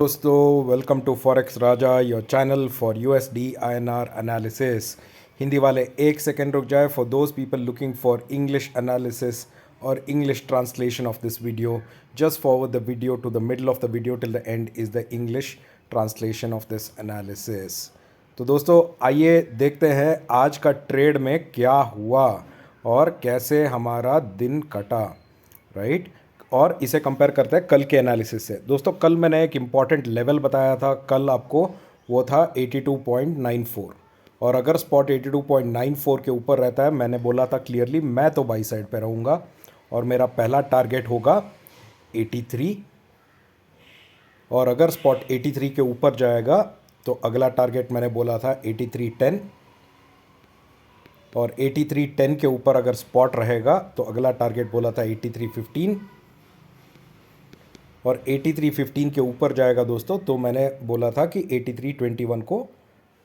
दोस्तों welcome to forex Raja your channel for USD INR analysis. Hindi वाले एक सेकेंड रुक जाए for those people looking for English analysis और English translation of this video. Just forward the video to the middle of the video till the end is the English translation of this analysis. तो दोस्तों आइए देखते हैं आज का trade में क्या हुआ और कैसे हमारा दिन कटा, राइट। और इसे कंपेयर करते हैं कल के एनालिसिस से। दोस्तों कल मैंने एक इम्पॉर्टेंट लेवल बताया था, कल आपको वो था 82.94, और अगर स्पॉट 82.94 के ऊपर रहता है, मैंने बोला था क्लियरली मैं तो बाई साइड पे रहूँगा और मेरा पहला टारगेट होगा 83, और अगर स्पॉट 83 के ऊपर जाएगा तो अगला टारगेट मैंने बोला था 83.10, और 83.10 के ऊपर अगर स्पॉट रहेगा तो अगला टारगेट बोला था 83.15, और 83.15 के ऊपर जाएगा दोस्तों तो मैंने बोला था कि 83.21 को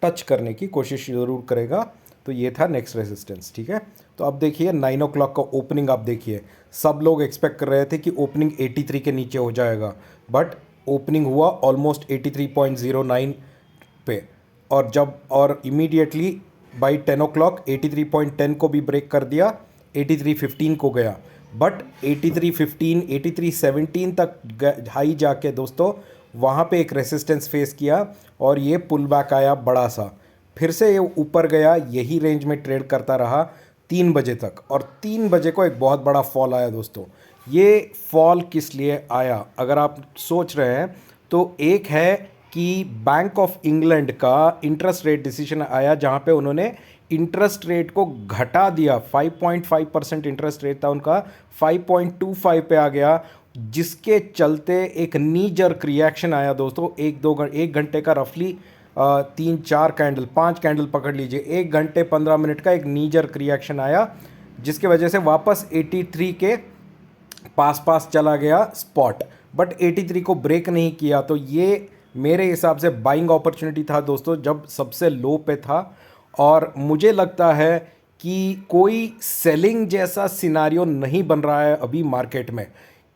टच करने की कोशिश ज़रूर करेगा। तो ये था नेक्स्ट रेजिस्टेंस, ठीक है। तो अब देखिए 9 o'clock का ओपनिंग, आप देखिए सब लोग एक्सपेक्ट कर रहे थे कि ओपनिंग 83 के नीचे हो जाएगा, बट ओपनिंग हुआ ऑलमोस्ट 83.09 पे, और इमीडिएटली बाई 10 o'clock 83.10 को भी ब्रेक कर दिया, 83.15 को गया, बट 83.15 83.17 तक हाई जाके दोस्तों वहाँ पे एक रेसिस्टेंस फेस किया और ये पुल बैक आया बड़ा सा, फिर से ये ऊपर गया, यही रेंज में ट्रेड करता रहा 3 बजे तक, और 3 बजे को एक बहुत बड़ा फॉल आया दोस्तों। ये फॉल किस लिए आया अगर आप सोच रहे हैं तो एक है कि बैंक ऑफ इंग्लैंड का इंटरेस्ट रेट डिसीजन आया जहाँ पे उन्होंने इंटरेस्ट रेट को घटा दिया। 5.5% इंटरेस्ट रेट था उनका, 5.25 पे आ गया, जिसके चलते एक नी जर्क रिएक्शन आया दोस्तों। एक घंटे का रफली 3-4 कैंडल 5 कैंडल पकड़ लीजिए, 1 घंटे 15 मिनट का एक नी जर्क रिएक्शन आया, जिसके वजह से वापस 83 के पास चला गया स्पॉट, बट 83 को ब्रेक नहीं किया। तो ये मेरे हिसाब से बाइंग अपॉर्चुनिटी था दोस्तों जब सबसे लो पे था, और मुझे लगता है कि कोई सेलिंग जैसा सिनारियो नहीं बन रहा है अभी मार्केट में।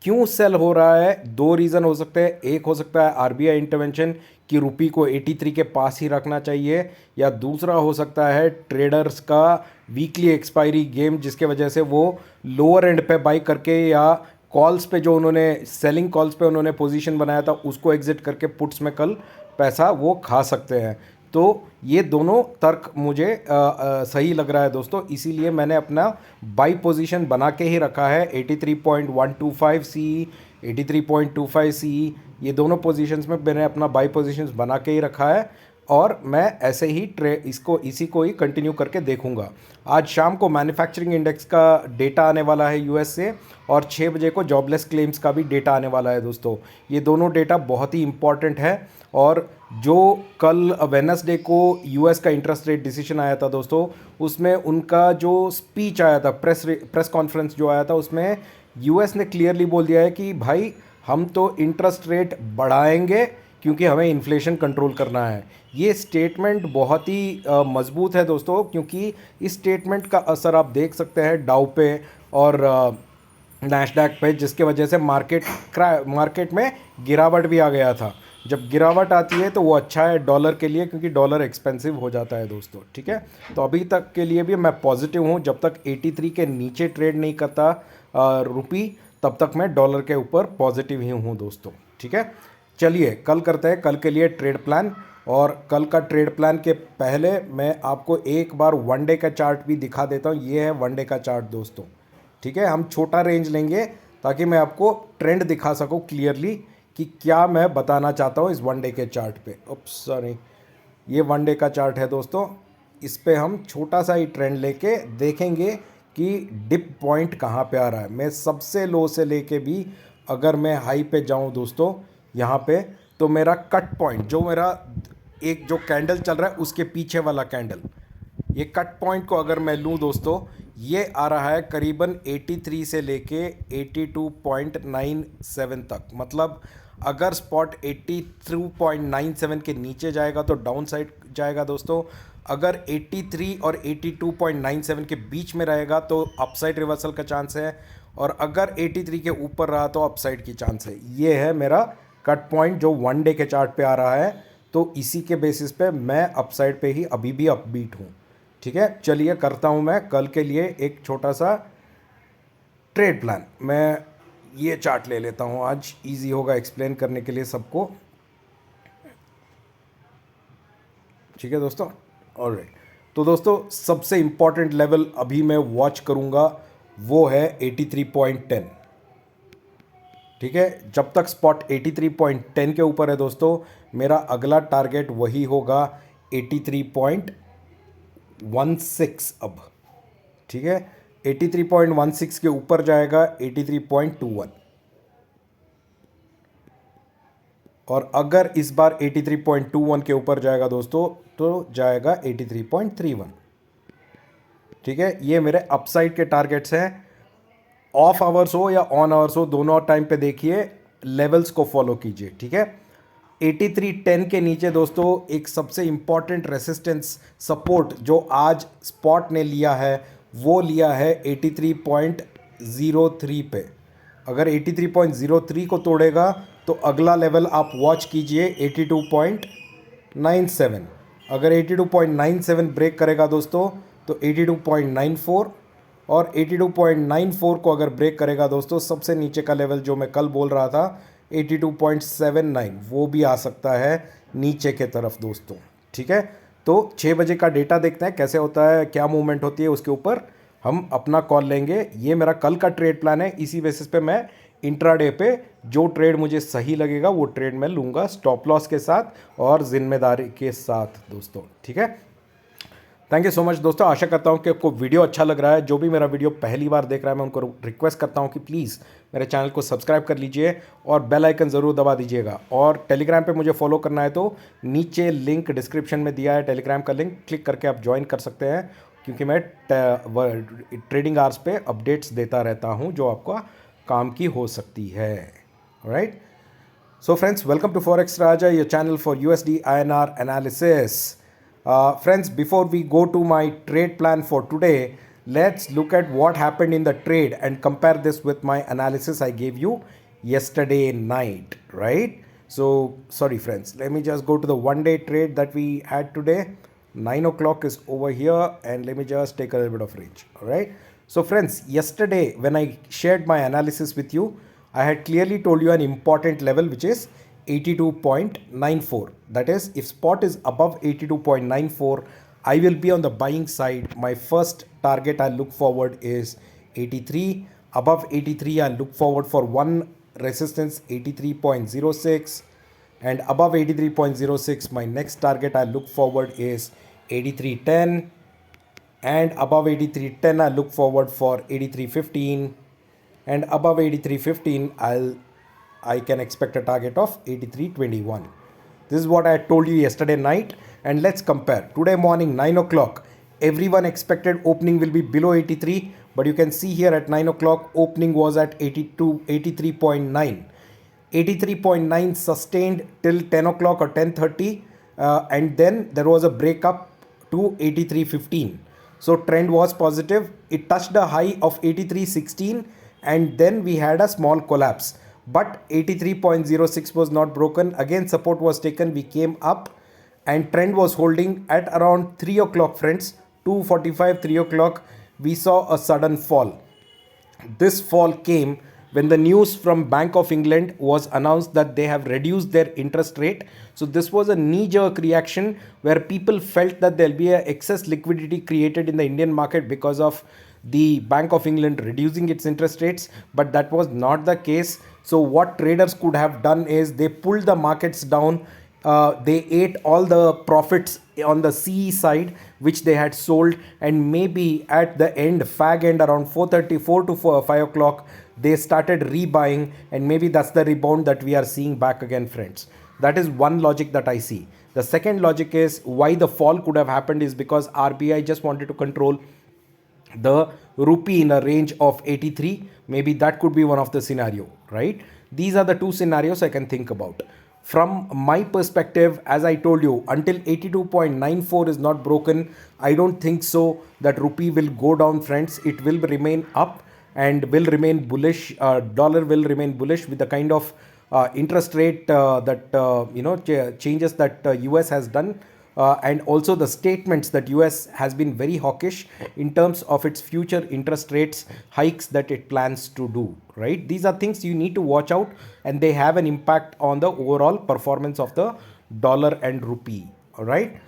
क्यों सेल हो रहा है? 2 रीज़न हो सकते हैं। एक हो सकता है आरबीआई इंटरवेंशन कि रुपी को 83 के पास ही रखना चाहिए, या दूसरा हो सकता है ट्रेडर्स का वीकली एक्सपायरी गेम, जिसके वजह से वो लोअर एंड पे बाई करके या कॉल्स पे जो उन्होंने सेलिंग कॉल्स पे उन्होंने पोजीशन बनाया था उसको एग्जिट करके पुट्स में कल पैसा वो खा सकते हैं। तो ये दोनों तर्क मुझे सही लग रहा है दोस्तों, इसीलिए मैंने अपना बाई पोजीशन बना के ही रखा है। 83.125 सी, 83.25 सी, ये दोनों पोजीशंस में मैंने अपना बाई पोजीशंस बना के ही रखा है, और मैं ऐसे ही इसी को ही कंटिन्यू करके देखूंगा। आज शाम को मैन्युफैक्चरिंग इंडेक्स का डेटा आने वाला है यूएस से, और 6 बजे को जॉबलेस क्लेम्स का भी डेटा आने वाला है दोस्तों। ये दोनों डेटा बहुत ही इंपॉर्टेंट है, और जो कल वेडनेसडे को यूएस का इंटरेस्ट रेट डिसीजन आया था दोस्तों, उसमें उनका जो स्पीच आया था, प्रेस कॉन्फ्रेंस जो आया था, उसमें यूएस ने क्लियरली बोल दिया है कि भाई हम तो इंटरेस्ट रेट बढ़ाएंगे क्योंकि हमें इन्फ्लेशन कंट्रोल करना है। ये स्टेटमेंट बहुत ही मजबूत है दोस्तों, क्योंकि इस स्टेटमेंट का असर आप देख सकते हैं डाउ पे और नैस्डैक पे, जिसके वजह से मार्केट में गिरावट भी आ गया था। जब गिरावट आती है तो वो अच्छा है डॉलर के लिए, क्योंकि डॉलर एक्सपेंसिव हो जाता है दोस्तों, ठीक है। तो अभी तक के लिए भी मैं पॉजिटिव हूँ, जब तक 83 के नीचे ट्रेड नहीं करता रुपी, तब तक मैं डॉलर के ऊपर पॉजिटिव ही हूँ दोस्तों, ठीक है। चलिए कल करते हैं कल के लिए ट्रेड प्लान, और कल का ट्रेड प्लान के पहले मैं आपको एक बार वन डे का चार्ट भी दिखा देता हूँ। ये है वन डे का चार्ट दोस्तों, ठीक है। हम छोटा रेंज लेंगे ताकि मैं आपको ट्रेंड दिखा सकूँ क्लियरली कि क्या मैं बताना चाहता हूँ इस वन डे के चार्ट पे। सॉरी, ये वन डे का चार्ट है दोस्तों, इस पे हम छोटा सा ही ट्रेंड लेके देखेंगे कि डिप पॉइंट कहाँ पे आ रहा है। मैं सबसे लो से लेके भी अगर मैं हाई पे जाऊँ दोस्तों यहाँ पे, तो मेरा कट पॉइंट जो मेरा एक जो कैंडल चल रहा है उसके पीछे वाला कैंडल, ये कट पॉइंट को अगर मैं लूँ दोस्तों, ये आ रहा है करीबन 83 से लेके 82.97 तक। मतलब अगर स्पॉट 82.97 के नीचे जाएगा तो डाउन साइड जाएगा दोस्तों, अगर 83 और 82.97 के बीच में रहेगा तो अपसाइड रिवर्सल का चांस है, और अगर 83 के ऊपर रहा तो अपसाइड की चांस है। ये है मेरा कट पॉइंट जो 1 डे के चार्ट पे आ रहा है, तो इसी के बेसिस पे मैं अपसाइड पे ही अभी भी अपबीट हूँ। ठीक है, चलिए करता हूँ मैं कल के लिए एक छोटा सा ट्रेड प्लान। मैं ये चार्ट ले लेता हूँ, आज इजी होगा एक्सप्लेन करने के लिए सबको। ठीक है दोस्तों, ऑलराइट। तो दोस्तों सबसे इम्पॉर्टेंट लेवल अभी मैं वॉच करूँगा वो है 83.10। ठीक है, जब तक स्पॉट 83.10 के ऊपर है दोस्तों, मेरा अगला टारगेट वही होगा 83.16 अब। ठीक है, 83.16 के ऊपर जाएगा 83.21, और अगर इस बार 83.21 के ऊपर जाएगा दोस्तों तो जाएगा 83.31। ठीक है, ये मेरे अपसाइड के टारगेट्स हैं। ऑफ आवर्स हो या ऑन आवर्स हो, दोनों टाइम पे देखिए, लेवल्स को फॉलो कीजिए। ठीक है, 83.10 के नीचे दोस्तों एक सबसे इंपॉर्टेंट रेसिस्टेंस सपोर्ट जो आज स्पॉट ने लिया है वो लिया है 83.03 पे। अगर 83.03 को तोड़ेगा तो अगला लेवल आप वॉच कीजिए 82.97। अगर 82.97 ब्रेक करेगा दोस्तों तो 82.94, और 82.94 को अगर ब्रेक करेगा दोस्तों, सबसे नीचे का लेवल जो मैं कल बोल रहा था 82.79, वो भी आ सकता है नीचे के तरफ दोस्तों। ठीक है, तो 6 बजे का डेटा देखते हैं कैसे होता है, क्या मूवमेंट होती है, उसके ऊपर हम अपना कॉल लेंगे। ये मेरा कल का ट्रेड प्लान है, इसी बेसिस पे मैं इंट्राडे पे जो ट्रेड मुझे सही लगेगा वो ट्रेड मैं लूँगा, स्टॉप लॉस के साथ और जिम्मेदारी के साथ दोस्तों। ठीक है, थैंक यू सो मच दोस्तों। आशा करता हूँ कि आपको वीडियो अच्छा लग रहा है। जो भी मेरा वीडियो पहली बार देख रहा है मैं उनको रिक्वेस्ट करता हूँ कि प्लीज़ मेरे चैनल को सब्सक्राइब कर लीजिए और बेल आइकन ज़रूर दबा दीजिएगा। और टेलीग्राम पे मुझे फॉलो करना है तो नीचे लिंक डिस्क्रिप्शन में दिया है, टेलीग्राम का लिंक क्लिक करके आप ज्वाइन कर सकते हैं, क्योंकि मैं ट्रेडिंग आवर्स पे अपडेट्स देता रहता हूँ जो आपका काम की हो सकती है। Right, so friends, welcome to Forex Raja, your channel for USD INR analysis. Friends, before we go to my trade plan for today, let's look at what happened in the trade and compare this with my analysis I gave you yesterday night, right? So sorry friends, let me just go to the 1 day trade that we had today. 9 o'clock is over here, and let me just take a little bit of range. All right, so friends, yesterday when I shared my analysis with you, I had clearly told you an important level which is 82.94. That is, if spot is above 82.94, I will be on the buying side. My first target I look forward is 83. Above 83, I look forward for one resistance 83.06, and above 83.06, my next target I look forward is 83.10, and above 83.10 I look forward for 83.15, and above 83.15 I can expect a target of 83.21. This is what I told you yesterday night, and let's compare. Today morning 9 o'clock, everyone expected opening will be below 83, but you can see here at 9 o'clock opening was at 83.9. 83.9 sustained till 10 o'clock or 10:30, and then there was a breakup to 83.15. So trend was positive. It touched a high of 83.16, and then we had a small collapse. But 83.06 was not broken. Again, support was taken. We came up, and trend was holding at around 3 o'clock, friends. 2:45, 3 o'clock, we saw a sudden fall. This fall came when the news from Bank of England was announced that they have reduced their interest rate. So this was a knee-jerk reaction where people felt that there'll be an excess liquidity created in the Indian market because of the Bank of England reducing its interest rates, but that was not the case. So what traders could have done is they pulled the markets down. They ate all the profits on the CE side which they had sold, and maybe at the end, fag end around 4:34 to 5 o'clock, they started rebuying, and maybe that's the rebound that we are seeing back again, friends. That is one logic that I see. The second logic is why the fall could have happened is because RBI just wanted to control the rupee in a range of 83. Maybe that could be one of the scenario, right? These are the two scenarios I can think about. From my perspective, as I told you, until 82.94 is not broken, I don't think so that rupee will go down, friends. It will remain up and will remain bullish. Dollar will remain bullish with the kind of interest rate changes that US has done, and also the statements that US has been very hawkish in terms of its future interest rates hikes that it plans to do, right? These are things you need to watch out, and they have an impact on the overall performance of the dollar and rupee. All right,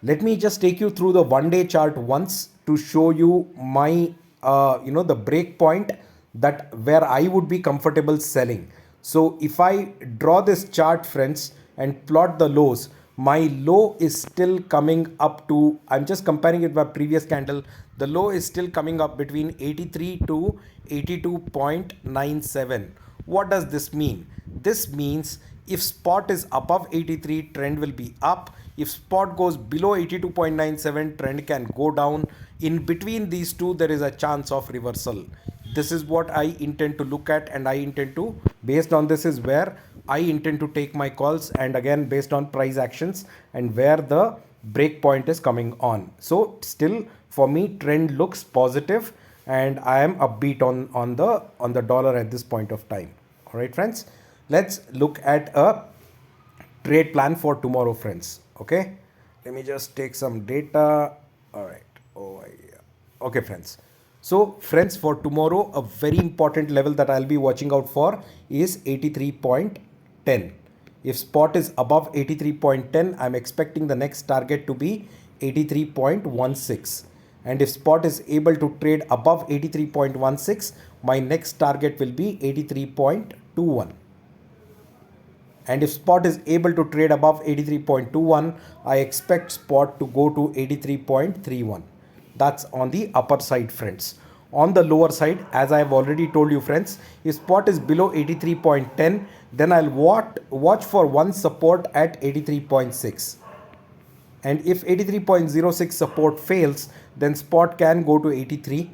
let me just take you through the 1 day chart once to show you my the break point that where I would be comfortable selling. So if I draw this chart, friends, and plot the lows, my low is still coming up to, I'm just comparing it with my previous candle, the low is still coming up between 83 to 82.97. What does this mean? This means if spot is above 83, trend will be up. If spot goes below 82.97, trend can go down. In between these two, there is a chance of reversal. This is what I intend to look at, and I intend to, based on this is where I intend to take my calls, and again based on price actions and where the break point is coming on. So still for me, trend looks positive, and I am upbeat on the dollar at this point of time. All right, friends, let's look at a trade plan for tomorrow, friends. Okay, let me just take some data. All right. Oh yeah. Okay, friends. So friends, for tomorrow, a very important level that I'll be watching out for is 83.10. If spot is above 83.10, I'm expecting the next target to be 83.16. And if spot is able to trade above 83.16, my next target will be 83.21. And if spot is able to trade above 83.21, I expect spot to go to 83.31. That's on the upper side, friends. On the lower side, as I have already told you, friends, if spot is below 83.10, then I'll watch for one support at 83.6. And if 83.06 support fails, then spot can go to 83.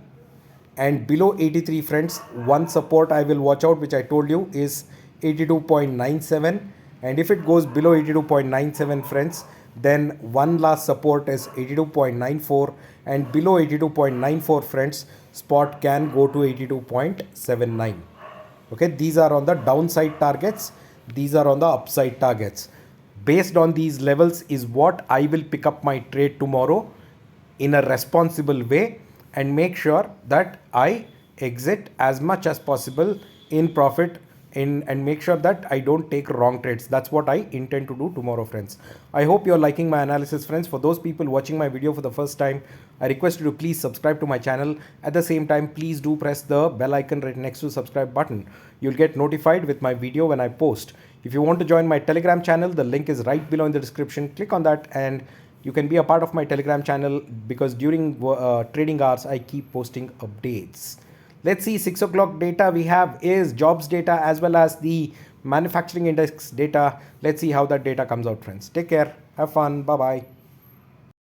And below 83, friends, one support I will watch out, which I told you, is 82.97. And if it goes below 82.97, friends, then one last support is 82.94, and below 82.94, friends, spot can go to 82.79. Okay, these are on the downside targets, these are on the upside targets. Based on these levels is what I will pick up my trade tomorrow in a responsible way, and make sure that I exit as much as possible in profit and make sure that I don't take wrong trades. That's what I intend to do tomorrow, friends. I hope you're liking my analysis, friends. For those people watching my video for the first time, I request you to please subscribe to my channel. At the same time, please do press the bell icon right next to subscribe button. You'll get notified with my video when I post. If you want to join my Telegram channel, the link is right below in the description. Click on that and you can be a part of my Telegram channel, because during trading hours, I keep posting updates. Let's see, 6 o'clock data we have is jobs data as well as the manufacturing index data. Let's see how that data comes out, friends. Take care. Have fun. Bye-bye.